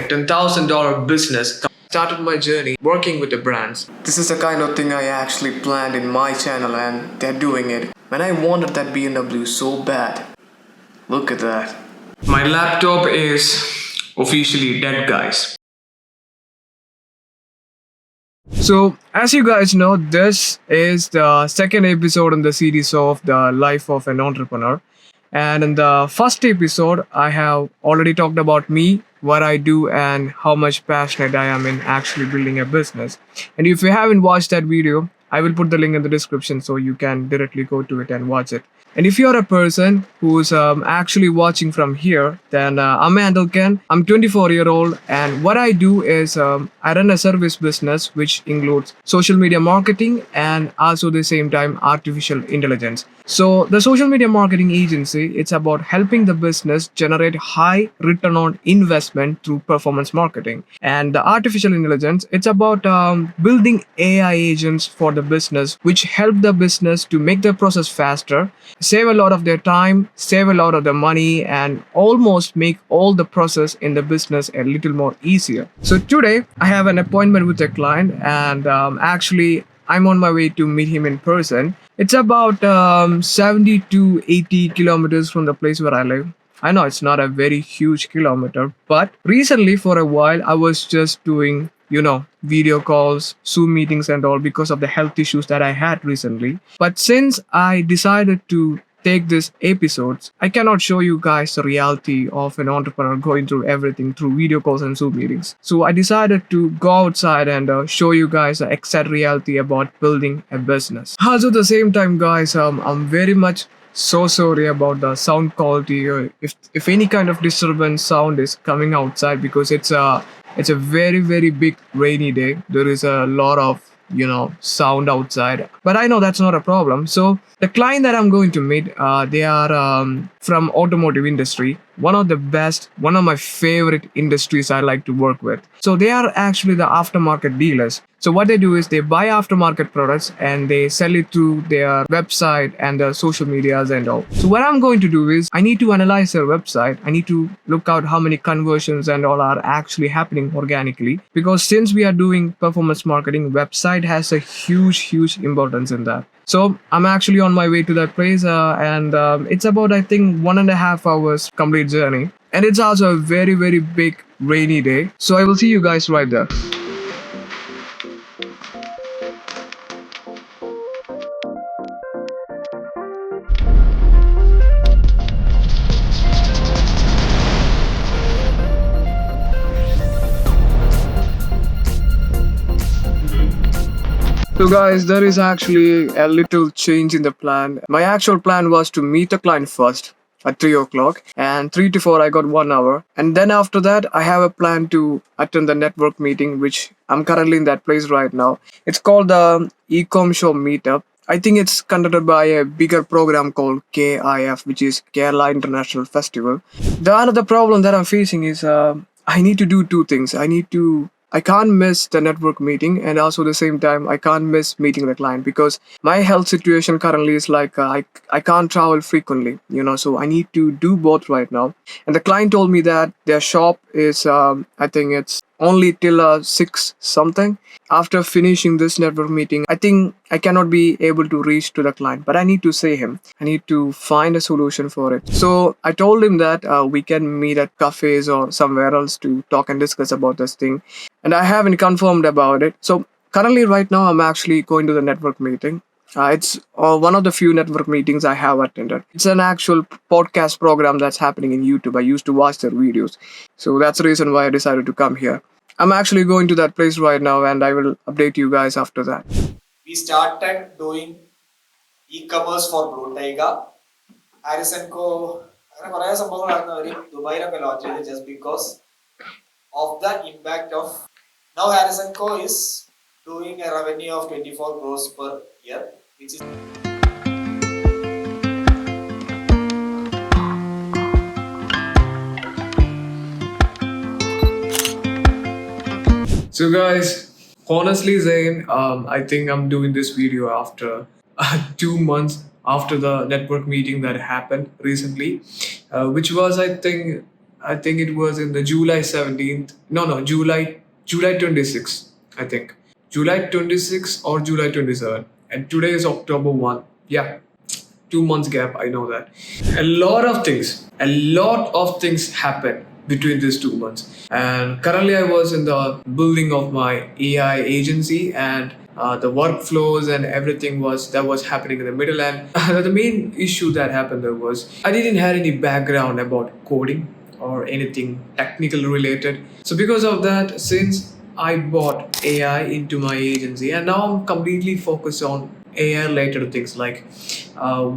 a $10,000 business. Started my journey working with the brands. This is the kind of thing I actually planned in my channel and they're doing it. And I wanted that BMW so bad. Look at that. My laptop is officially dead, guys. So, as you guys know, this is the second episode in the series of the life of an entrepreneur. And in the first episode, I have already talked about me, what I do, and how much passionate I am in actually building a business. And if you haven't watched that video, I will put the link in the description so you can directly go to it and watch it. And if you're a person who's actually watching from here, then I'm Antelken. I'm 24-year-old, and what I do is I run a service business which includes social media marketing and also the same time artificial intelligence. So the social media marketing agency, it's about helping the business generate high return on investment through performance marketing. And the artificial intelligence, it's about building AI agents for the business, which help the business to make the process faster, save a lot of their time, save a lot of the money, and almost make all the process in the business a little more easier. So today I have an appointment with a client, and actually I'm on my way to meet him in person. It's about 70 to 80 kilometers from the place where I live. I know it's not a very huge kilometer, but recently for a while I was just doing, video calls, Zoom meetings and all because of the health issues that I had recently. But since I decided to take these episodes, I cannot show you guys the reality of an entrepreneur going through everything through video calls and Zoom meetings. So I decided to go outside and show you guys the exact reality about building a business. Also, at the same time, guys, I'm very much so sorry about the sound quality. If any kind of disturbance sound is coming outside, because it's a very, very big rainy day. There is a lot of sound outside, but I know that's not a problem. So the client that I'm going to meet, they are from automotive industry, one of my favorite industries I like to work with. So they are actually the aftermarket dealers. So what they do is they buy aftermarket products and they sell it through their website and their social medias and all. So what I'm going to do is I need to analyze their website. I need to look out how many conversions and all are actually happening organically, because since we are doing performance marketing, website has a huge importance in that. So I'm actually on my way to that place, and it's about, I think, 1.5 hours complete journey. And it's also a very, very big rainy day. So I will see you guys right there. So guys, there is actually a little change in the plan. My actual plan was to meet the client first at 3 o'clock, and 3 to 4 I got 1 hour, and then after that I have a plan to attend the network meeting, which I'm currently in that place right now. It's called the Ecom Show Meetup. I think it's conducted by a bigger program called KIF, which is Kerala International Festival. The another problem that I'm facing is I need to do two things. I can't miss the network meeting, and also at the same time I can't miss meeting the client, because my health situation currently is like I can't travel frequently, so I need to do both right now. And the client told me that their shop is I think it's only till 6 something. After finishing this network meeting, I think I cannot be able to reach to the client, but I need to see him. I need to find a solution for it. So I told him that we can meet at cafes or somewhere else to talk and discuss about this thing. And I haven't confirmed about it. So currently right now I'm actually going to the network meeting. It's one of the few network meetings I have attended. It's an actual podcast program that's happening in YouTube. I used to watch their videos. So that's the reason why I decided to come here. I'm actually going to that place right now, and I will update you guys after that. We started doing e-commerce for Blue Tiger. Harrison ko അങ്ങനെ കുറേ സംഭവങ്ങളാണ് അവർ ദുബായിലൊക്കെ launch ചെയ്തത് just because of the impact of. Now Harrison Co is doing a revenue of 24 crores per year, which is So guys, honestly saying, I think I'm doing this video after 2 months after the network meeting that happened recently, which was, I think, I think it was in the July 17th. No, no, July 26th, I think. July 26th or July 27th. And today is October 1. Yeah, 2 months gap, I know that. A lot of things happened between these 2 months. And currently I was in the building of my AI agency, and the workflows and everything was happening in the middle. And the main issue that happened there was I didn't have any background about coding or anything technical related. So because of that, since I bought AI into my agency, and now I'm completely focused on AI related things. Like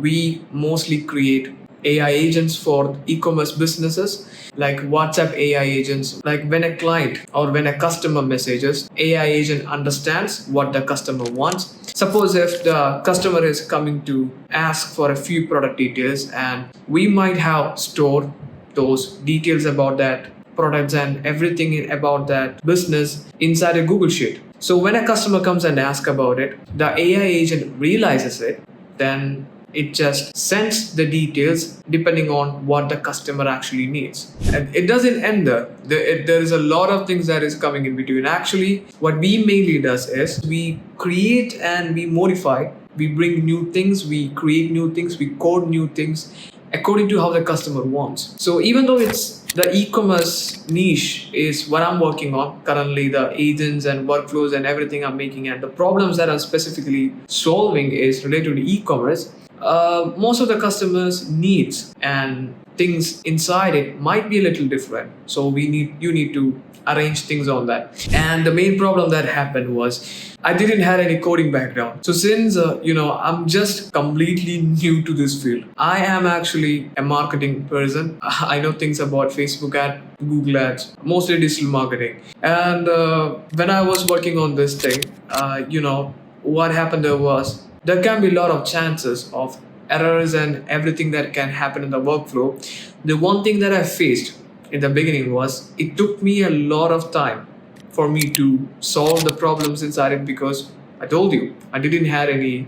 we mostly create AI agents for e-commerce businesses, like WhatsApp AI agents. Like when a client or when a customer messages, AI agent understands what the customer wants. Suppose if the customer is coming to ask for a few product details, and we might have stored those details about that products and everything about that business inside a Google Sheet. So when a customer comes and asks about it, the AI agent realizes it, then it just sends the details depending on what the customer actually needs. And it doesn't end there. There is a lot of things that is coming in between. Actually, what we mainly does is we create and we modify, we bring new things, we create new things, we code new things according to how the customer wants. So even though it's the e-commerce niche is what I'm working on currently, the agents and workflows and everything I'm making, and the problems that I'm specifically solving is related to e-commerce. Most of the customers' needs and things inside it might be a little different. So you need to arrange things on that. And the main problem that happened was I didn't have any coding background. So since I'm just completely new to this field. I am actually a marketing person. I know things about Facebook ad, Google ads, mostly digital marketing. And when I was working on this thing, what happened there was there can be a lot of chances of errors and everything that can happen in the workflow. The one thing that I faced in the beginning was it took me a lot of time for me to solve the problems inside it, because I told you I didn't have any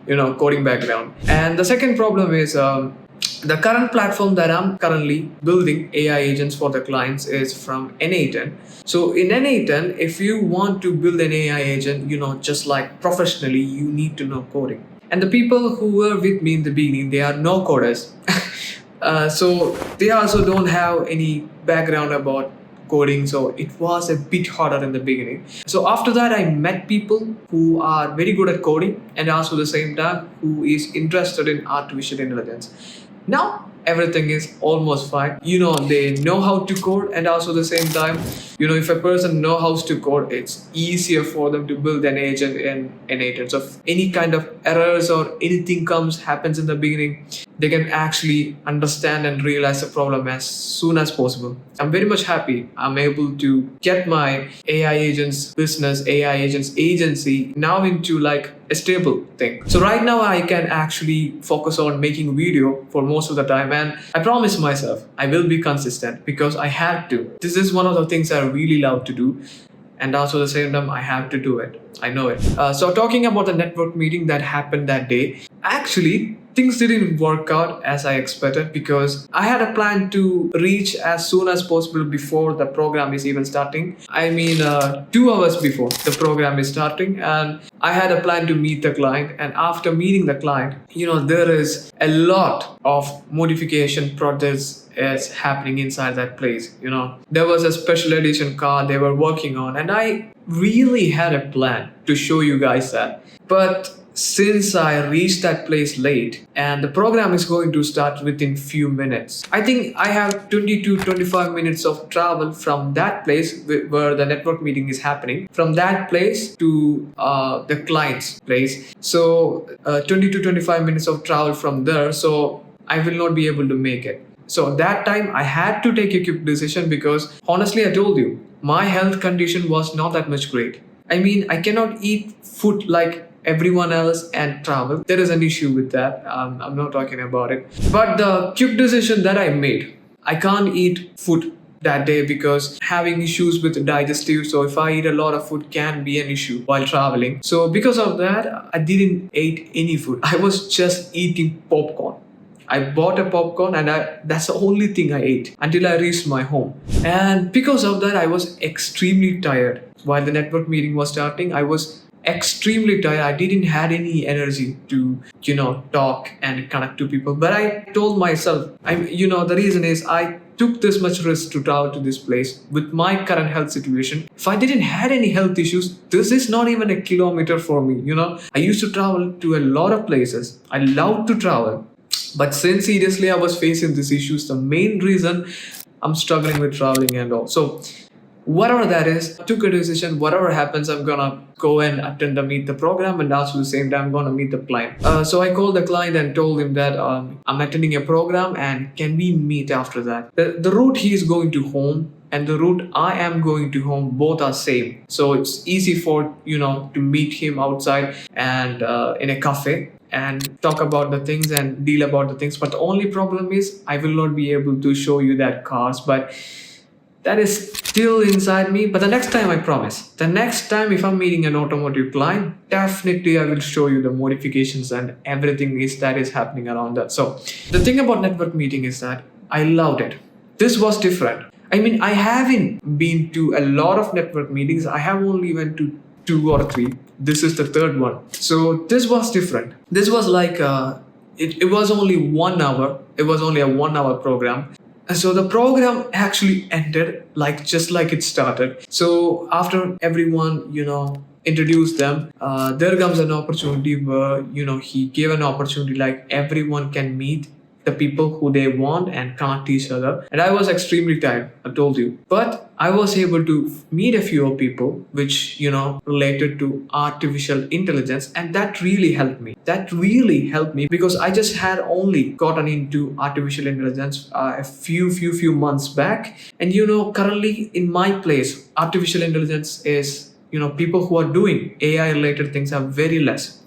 coding background. And the second problem is the current platform that I'm currently building AI agents for the clients is from N08. So in N08, if you want to build an AI agent, just like professionally, you need to know coding. And the people who were with me in the beginning, they are no coders. So they also don't have any background about coding, so it was a bit harder in the beginning. So after that, I met people who are very good at coding, and also at the same time who is interested in artificial intelligence. Now everything is almost fine. They know how to code, and also at the same time, if a person knows how to code, it's easier for them to build an agent in an agent. So if any kind of errors or anything happens in the beginning, they can actually understand and realize the problem as soon as possible. I'm very much happy I'm able to get my AI agents business, AI agents agency now into like a stable thing. So right now I can actually focus on making video for most of the time, and I promise myself I will be consistent because I have to. This is one of the things I really love to do, and also at the same time I have to do it. I know it. So talking about the network meeting that happened that day, actually things didn't work out as I expected, because I had a plan to reach as soon as possible before the program is even starting. I mean 2 hours before the program is starting, and I had a plan to meet the client. And after meeting the client, there is a lot of modification projects is happening inside that place. There was a special edition car they were working on, and I really had a plan to show you guys that. But since I reached that place late and the program is going to start within few minutes, I think I have 20 to 25 minutes of travel from that place where the network meeting is happening, from that place to the client's place. So 20 to 25 minutes of travel from there. So I will not be able to make it. So that time I had to take a quick decision, because honestly, I told you, my health condition was not that much great. I mean, I cannot eat food like everyone else and travel. There is an issue with that. I'm not talking about it. But the quick decision that I made, I can't eat food that day because having issues with digestive. So if I eat a lot of food can be an issue while traveling. So because of that, I didn't eat any food. I was just eating popcorn. I bought a popcorn and that's the only thing I ate until I reached my home. And because of that, I was extremely tired. While the network meeting was starting, I was extremely tired. I didn't had any energy to, talk and connect to people. But I told myself, the reason is I took this much risk to travel to this place with my current health situation. If I didn't had any health issues, this is not even a kilometer for me. I used to travel to a lot of places. I love to travel. But since seriously I was facing these issues, the main reason I'm struggling with traveling and all. So whatever that is, I took a decision. Whatever happens, I'm gonna go and attend the meet the program, and also the same time I'm gonna meet the client. So I called the client and told him that I'm attending a program and can we meet after that. The route he is going to home and the route I am going to home both are same, so it's easy for to meet him outside and in a cafe and talk about the things and deal about the things. But the only problem is I will not be able to show you that cars, but that is still inside me. But the next time, I promise, the next time if I'm meeting an automotive client, definitely I will show you the modifications and everything is that is happening around that. So the thing about network meeting is that I loved it. This was different. I mean, I haven't been to a lot of network meetings. I have only went to two or three. This is the third one. So this was different. This was like it was only 1 hour. It was only a 1 hour program. So the program actually ended like just like it started. So after everyone, introduced them, there comes an opportunity where, he gave an opportunity like everyone can meet the people who they want and connect each other. And I was extremely tired, I told you. But I was able to meet a few people which, related to artificial intelligence. And that really helped me. That really helped me because I just had only gotten into artificial intelligence a few months back. And, currently in my place, artificial intelligence is, people who are doing AI related things are very less,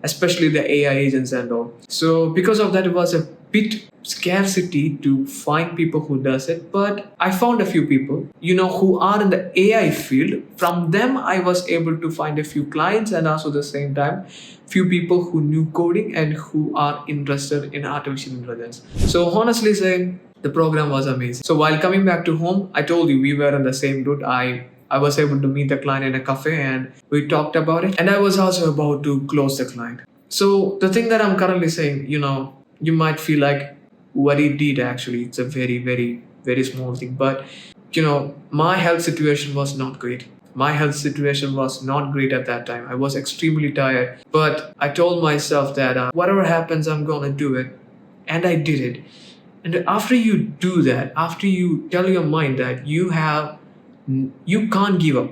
especially the AI agents and all. So because of that, it was a bit scarcity to find people who does it. But I found a few people, who are in the AI field. From them, I was able to find a few clients and also at the same time, few people who knew coding and who are interested in artificial intelligence. So honestly saying, the program was amazing. So while coming back to home, I told you we were on the same route. I was able to meet the client in a cafe and we talked about it. And I was also about to close the client. So the thing that I'm currently saying, you might feel like what he did actually, it's a very small thing. But, my health situation was not great. My health situation was not great at that time. I was extremely tired. But I told myself that whatever happens, I'm going to do it. And I did it. And after you do that, after you tell your mind that you can't give up,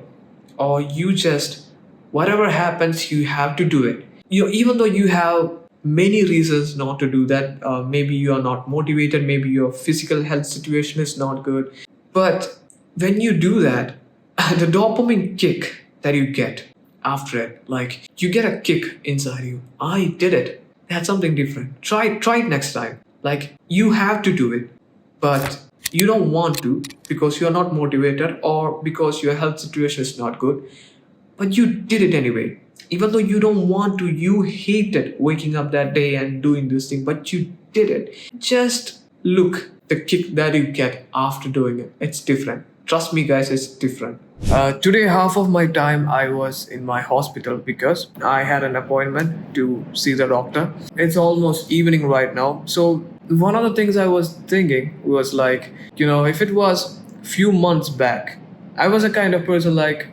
or you just whatever happens you have to do it, even though you have many reasons not to do that. Maybe you are not motivated, maybe your physical health situation is not good, but when you do that, the dopamine kick that you get after it, like you get a kick inside you. I did it. That's something different. Try it next time. Like you have to do it, but you don't want to because you're not motivated or because your health situation is not good, but you did it anyway. Even though you don't want to, you hated waking up that day and doing this thing, but you did it. Just look the kick that you get after doing it. It's different. Trust me, guys, it's different. Today, half of my time I was in my hospital because I had an appointment to see the doctor. It's almost evening right now. So, one of the things I was thinking was like, if it was few months back, I was a kind of person like,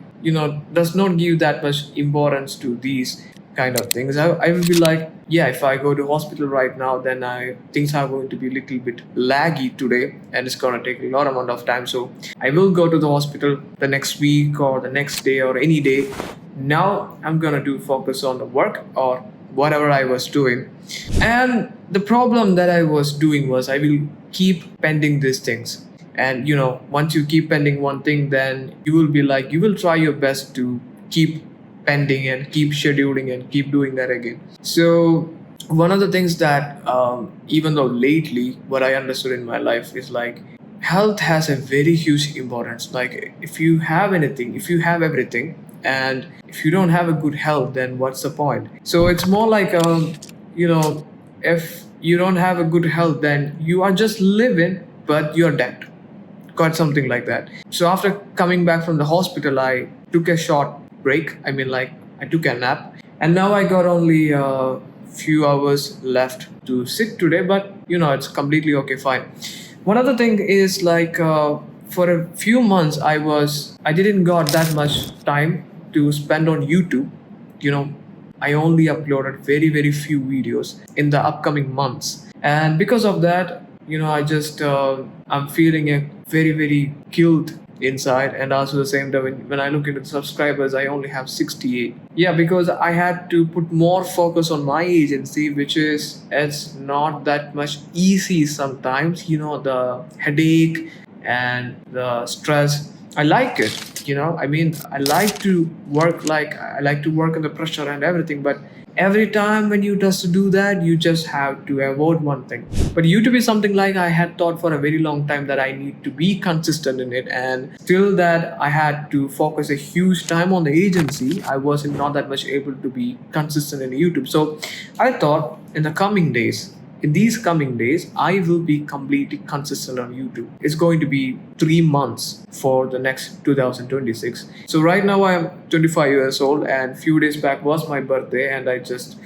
does not give that much importance to these kind of things. I will be like, yeah, if I go to hospital right now, then things are going to be a little bit laggy today and it's going to take a lot amount of time. So I will go to the hospital the next week or the next day or any day. Now I'm going to do focus on the work or whatever I was doing. And the problem that I was doing was I will keep pending these things. And once you keep pending one thing, then you will be like, you will try your best to keep pending and keep scheduling and keep doing that again. So one of the things that even though lately what I understood in my life is like health has a very huge importance. Like if you have anything, if you have everything, and if you don't have a good health, then what's the point? So it's more like if you don't have a good health, then you are just living, but you're dead. Got something like that. So after coming back from the hospital, I took a short break. I mean, like, I took a nap, and now I got only a few hours left to sit today. But it's completely okay, fine. One other thing is like, for a few months, I didn't got that much time to spend on YouTube. You know, I only uploaded very few videos in the upcoming months, and because of that, I just I'm feeling a very guilt inside. And also the same time, when I look into the subscribers, I only have 68. Yeah, because I had to put more focus on my agency, which is it's not that much easy sometimes. The headache and the stress, I like it. I mean, I like to work under pressure and everything, but every time when you just do that, you just have to avoid one thing. But YouTube is something like I had thought for a very long time that I need to be consistent in it, and still that I had to focus a huge time on the agency. I wasn't not that much able to be consistent in YouTube. So I thought in these coming days, I will be completely consistent on YouTube. It's going to be 3 months for the next 2026. So right now I am 25 years old, and few days back was my birthday, and I just,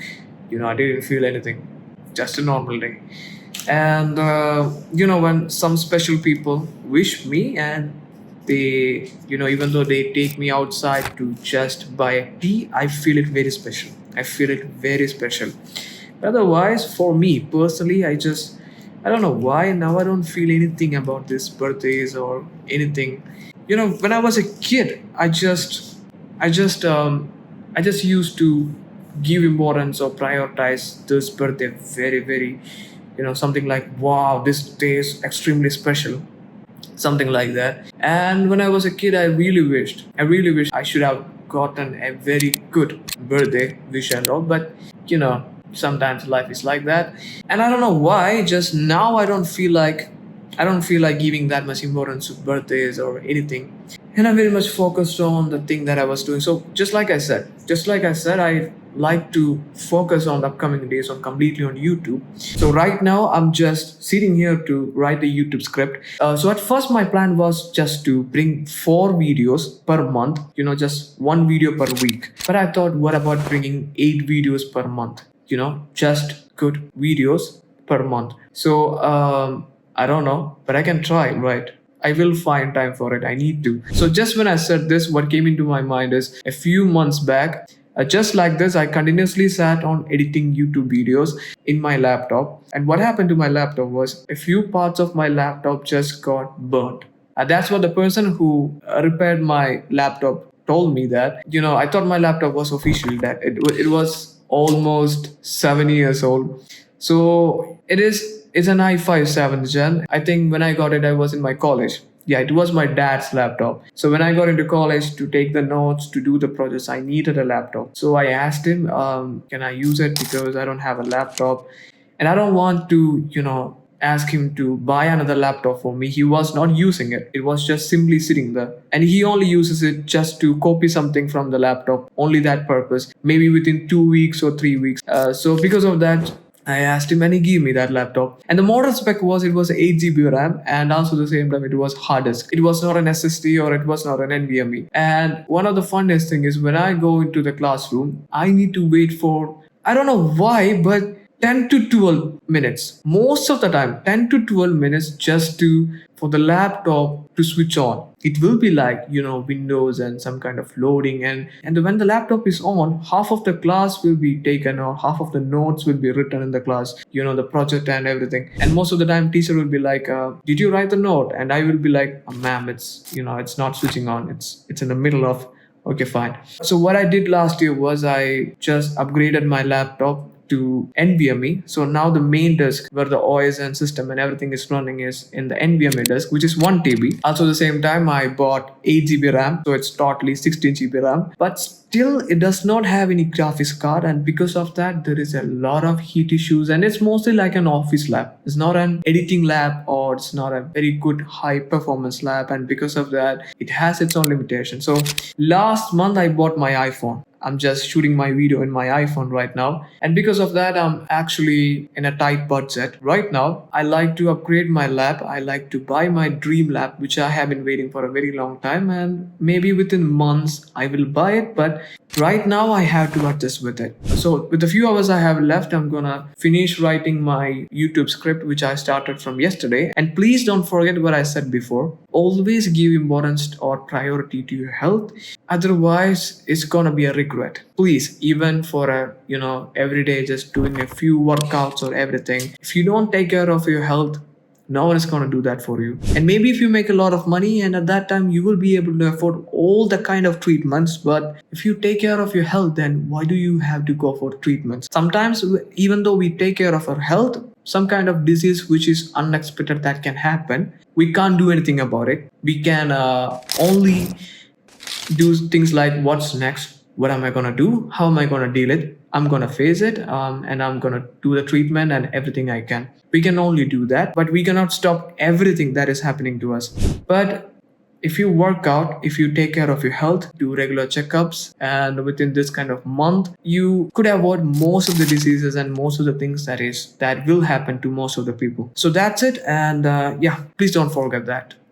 I didn't feel anything, just a normal day. And when some special people wish me, and they, even though they take me outside to just buy a tea, I feel it very special. I feel it very special. Otherwise, for me personally, I don't know why now I don't feel anything about these birthdays or anything. When I was a kid, I just, I just used to give importance or prioritize this birthday very, something like, wow, this day is extremely special, something like that. And when I was a kid, I really wished I should have gotten a very good birthday wish and all. But sometimes life is like that, and I don't know why. Just now, I don't feel like giving that much importance to birthdays or anything, and I'm very much focused on the thing that I was doing. So just like I said, I like to focus on the upcoming days on completely on YouTube. So right now I'm just sitting here to write the YouTube script. So at first my plan was just to bring 4 videos per month, just 1 video per week. But I thought, what about bringing 8 videos per month? Just good videos per month. So I don't know, but I can try, right? I will find time for it. I need to. So just when I said this, what came into my mind is a few months back, just like this, I continuously sat on editing YouTube videos in my laptop. And what happened to my laptop was a few parts of my laptop just got burnt. That's what the person who repaired my laptop told me, that, I thought my laptop was officially dead. It was almost 7 years old. So it's an i5 7th gen. I think when I got it, I was in my college. Yeah, it was my dad's laptop. So when I got into college to take the notes, to do the projects, I needed a laptop. So I asked him, can I use it, because I don't have a laptop, and I don't want to, ask him to buy another laptop for me. He was not using it. It was just simply sitting there. And he only uses it just to copy something from the laptop, only that purpose, maybe within 2 weeks or 3 weeks. So because of that, I asked him and he gave me that laptop. And the model spec was, it was 8 GB RAM, and also the same time it was hard disk. It was not an SSD or it was not an NVMe. And one of the funniest thing is, when I go into the classroom, I need to wait for, I don't know why, but 10 to 12 minutes. Most of the time, 10 to 12 minutes just for the laptop to switch on. It will be like, Windows and some kind of loading. And when the laptop is on, half of the class will be taken, or half of the notes will be written in the class, the project and everything. And most of the time, teacher will be like, did you write the note? And I will be like, ma'am, it's not switching on. It's in the middle of, okay, fine. So what I did last year was I just upgraded my laptop to NVMe. So now the main disk where the OS and system and everything is running is in the NVMe disk, which is 1 TB. Also, the same time, I bought 8 GB RAM, so it's totally 16 GB RAM. But still, it does not have any graphics card, and because of that, there is a lot of heat issues. And it's mostly like an office lab. It's not an editing lab, or it's not a very good high performance lab. And because of that, it has its own limitations. So last month, I bought my iPhone. I'm just shooting my video in my iPhone right now. And because of that, I'm actually in a tight budget. Right now, I like to upgrade my lab. I like to buy my dream lab, which I have been waiting for a very long time. And maybe within months, I will buy it. But right now, I have to adjust with it. So, with the few hours I have left, I'm gonna finish writing my YouTube script, which I started from yesterday. And please don't forget what I said before. Always give importance or priority to your health. Otherwise, it's gonna be a regret. Please, even for a every day just doing a few workouts or everything, if you don't take care of your health, no one is going to do that for you. And maybe if you make a lot of money, and at that time you will be able to afford all the kind of treatments, but if you take care of your health, then why do you have to go for treatments? Sometimes even though we take care of our health, some kind of disease which is unexpected that can happen, we can't do anything about it. We can only do things like what's next, what am I going to do, how am I going to deal it, I'm going to face it, and I'm going to do the treatment and everything I can. We can only do that, but we cannot stop everything that is happening to us. But if you work out, if you take care of your health, do regular checkups, and within this kind of month, you could avoid most of the diseases and most of the things that will happen to most of the people. So that's it. And yeah, please don't forget that.